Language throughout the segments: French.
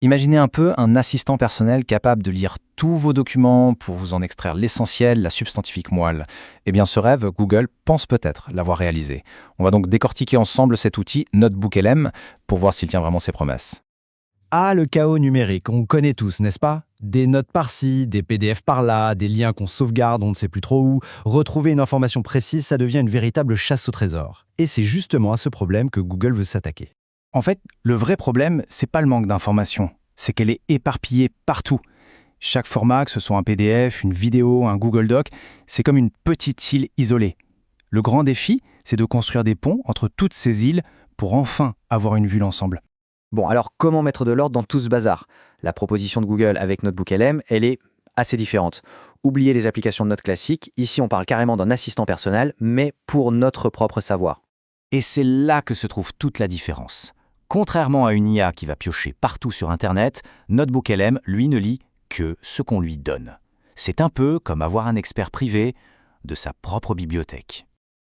Imaginez un peu un assistant personnel capable de lire tous vos documents pour vous en extraire l'essentiel, la substantifique moelle. Eh bien, ce rêve, Google pense peut-être l'avoir réalisé. On va donc décortiquer ensemble cet outil Notebook LM pour voir s'il tient vraiment ses promesses. Ah, le chaos numérique, on connaît tous, n'est-ce pas? Des notes par-ci, des PDF par-là, des liens qu'on sauvegarde, on ne sait plus trop où. Retrouver une information précise, ça devient une véritable chasse au trésor. Et c'est justement à ce problème que Google veut s'attaquer. En fait, le vrai problème, c'est pas le manque d'informations, c'est qu'elle est éparpillée partout. Chaque format, que ce soit un PDF, une vidéo, un Google Doc, c'est comme une petite île isolée. Le grand défi, c'est de construire des ponts entre toutes ces îles pour enfin avoir une vue d'ensemble. Bon, alors comment mettre de l'ordre dans tout ce bazar? La proposition de Google avec Notebook LM, elle est assez différente. Oubliez les applications de notes classiques, ici on parle carrément d'un assistant personnel, mais pour notre propre savoir. Et c'est là que se trouve toute la différence. Contrairement à une IA qui va piocher partout sur Internet, Notebook LM, lui, ne lit que ce qu'on lui donne. C'est un peu comme avoir un expert privé de sa propre bibliothèque.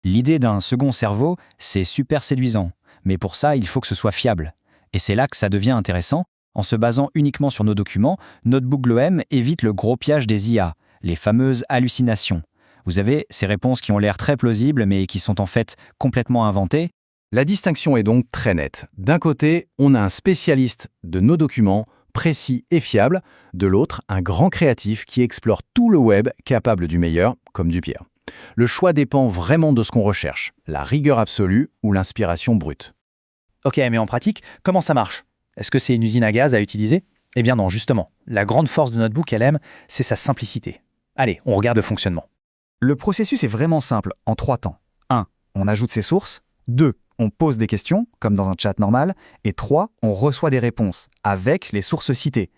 L'idée d'un second cerveau, c'est super séduisant. Mais pour ça, il faut que ce soit fiable. Et c'est là que ça devient intéressant. En se basant uniquement sur nos documents, Notebook LM évite le gros piège des IA, les fameuses hallucinations. Vous avez ces réponses qui ont l'air très plausibles, mais qui sont en fait complètement inventées. La distinction est donc très nette. D'un côté, on a un spécialiste de nos documents, précis et fiable. De l'autre, un grand créatif qui explore tout le web, capable du meilleur comme du pire. Le choix dépend vraiment de ce qu'on recherche, la rigueur absolue ou l'inspiration brute. Ok, mais en pratique, comment ça marche? Est-ce que c'est une usine à gaz à utiliser? Eh bien non, justement. La grande force de Notebook LM, c'est sa simplicité. Allez, on regarde le fonctionnement. Le processus est vraiment simple, en 3 temps. 1. On ajoute ses sources. 2. On pose des questions, comme dans un chat normal. Et 3. On reçoit des réponses, avec les sources citées.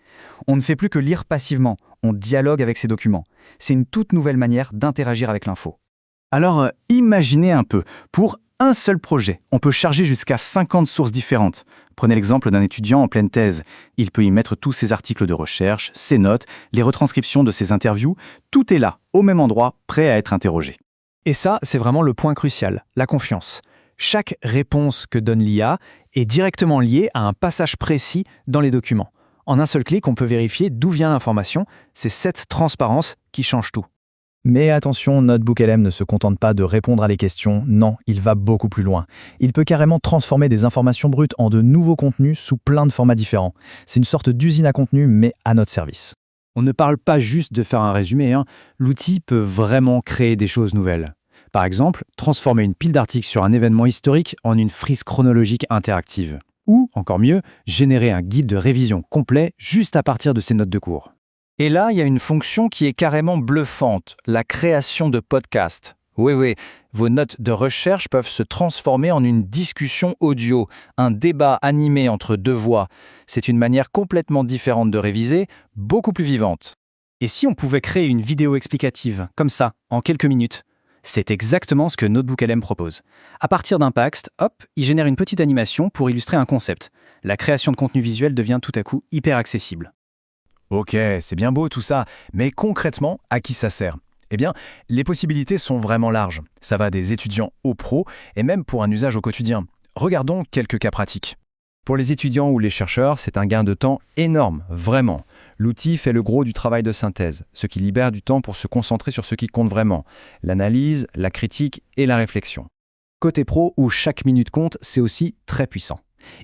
On ne fait plus que lire passivement, on dialogue avec ces documents. C'est une toute nouvelle manière d'interagir avec l'info. Alors, imaginez un peu, pour un seul projet, on peut charger jusqu'à 50 sources différentes. Prenez l'exemple d'un étudiant en pleine thèse. Il peut y mettre tous ses articles de recherche, ses notes, les retranscriptions de ses interviews. Tout est là, au même endroit, prêt à être interrogé. Et ça, c'est vraiment le point crucial, la confiance. Chaque réponse que donne l'IA est directement liée à un passage précis dans les documents. En un seul clic, on peut vérifier d'où vient l'information. C'est cette transparence qui change tout. Mais attention, Notebook LM ne se contente pas de répondre à les questions, non, il va beaucoup plus loin. Il peut carrément transformer des informations brutes en de nouveaux contenus sous plein de formats différents. C'est une sorte d'usine à contenu, mais à notre service. On ne parle pas juste de faire un résumé, L'outil peut vraiment créer des choses nouvelles. Par exemple, transformer une pile d'articles sur un événement historique en une frise chronologique interactive. Ou, encore mieux, générer un guide de révision complet juste à partir de ces notes de cours. Et là, il y a une fonction qui est carrément bluffante, la création de podcasts. Oui, vos notes de recherche peuvent se transformer en une discussion audio, un débat animé entre deux voix. C'est une manière complètement différente de réviser, beaucoup plus vivante. Et si on pouvait créer une vidéo explicative, comme ça, en quelques minutes? C'est exactement ce que Notebook LM propose. À partir d'un texte, hop, il génère une petite animation pour illustrer un concept. La création de contenu visuel devient tout à coup hyper accessible. Ok, c'est bien beau tout ça, mais concrètement, à qui ça sert? Eh bien, les possibilités sont vraiment larges. Ça va des étudiants aux pros et même pour un usage au quotidien. Regardons quelques cas pratiques. Pour les étudiants ou les chercheurs, c'est un gain de temps énorme, vraiment. L'outil fait le gros du travail de synthèse, ce qui libère du temps pour se concentrer sur ce qui compte vraiment, l'analyse, la critique et la réflexion. Côté pro, où chaque minute compte, c'est aussi très puissant.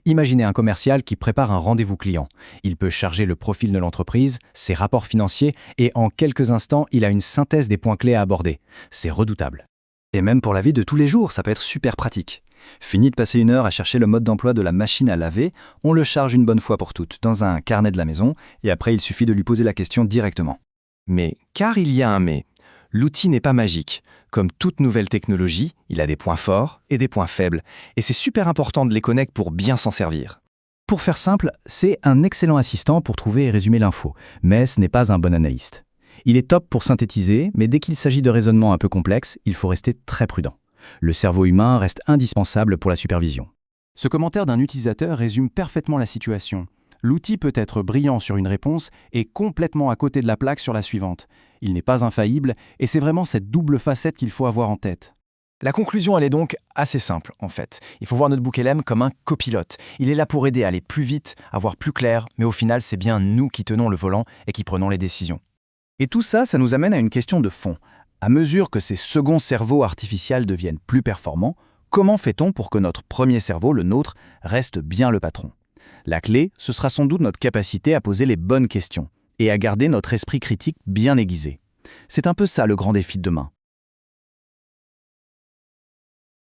Imaginez un commercial qui prépare un rendez-vous client. Il peut charger le profil de l'entreprise, ses rapports financiers, et en quelques instants, il a une synthèse des points clés à aborder. C'est redoutable. Et même pour la vie de tous les jours, ça peut être super pratique. Fini de passer 1 heure à chercher le mode d'emploi de la machine à laver, on le charge une bonne fois pour toutes dans un carnet de la maison, et après il suffit de lui poser la question directement. Mais, car il y a un mais, l'outil n'est pas magique. Comme toute nouvelle technologie, il a des points forts et des points faibles, et c'est super important de les connaître pour bien s'en servir. Pour faire simple, c'est un excellent assistant pour trouver et résumer l'info, mais ce n'est pas un bon analyste. Il est top pour synthétiser, mais dès qu'il s'agit de raisonnements un peu complexes, il faut rester très prudent. Le cerveau humain reste indispensable pour la supervision. Ce commentaire d'un utilisateur résume parfaitement la situation. L'outil peut être brillant sur une réponse et complètement à côté de la plaque sur la suivante. Il n'est pas infaillible et c'est vraiment cette double facette qu'il faut avoir en tête. La conclusion, elle est donc assez simple, en fait. Il faut voir Notebook LM comme un copilote. Il est là pour aider à aller plus vite, à voir plus clair, mais au final, c'est bien nous qui tenons le volant et qui prenons les décisions. Et tout ça, ça nous amène à une question de fond. À mesure que ces seconds cerveaux artificiels deviennent plus performants, comment fait-on pour que notre premier cerveau, le nôtre, reste bien le patron? La clé, ce sera sans doute notre capacité à poser les bonnes questions et à garder notre esprit critique bien aiguisé. C'est un peu ça le grand défi de demain.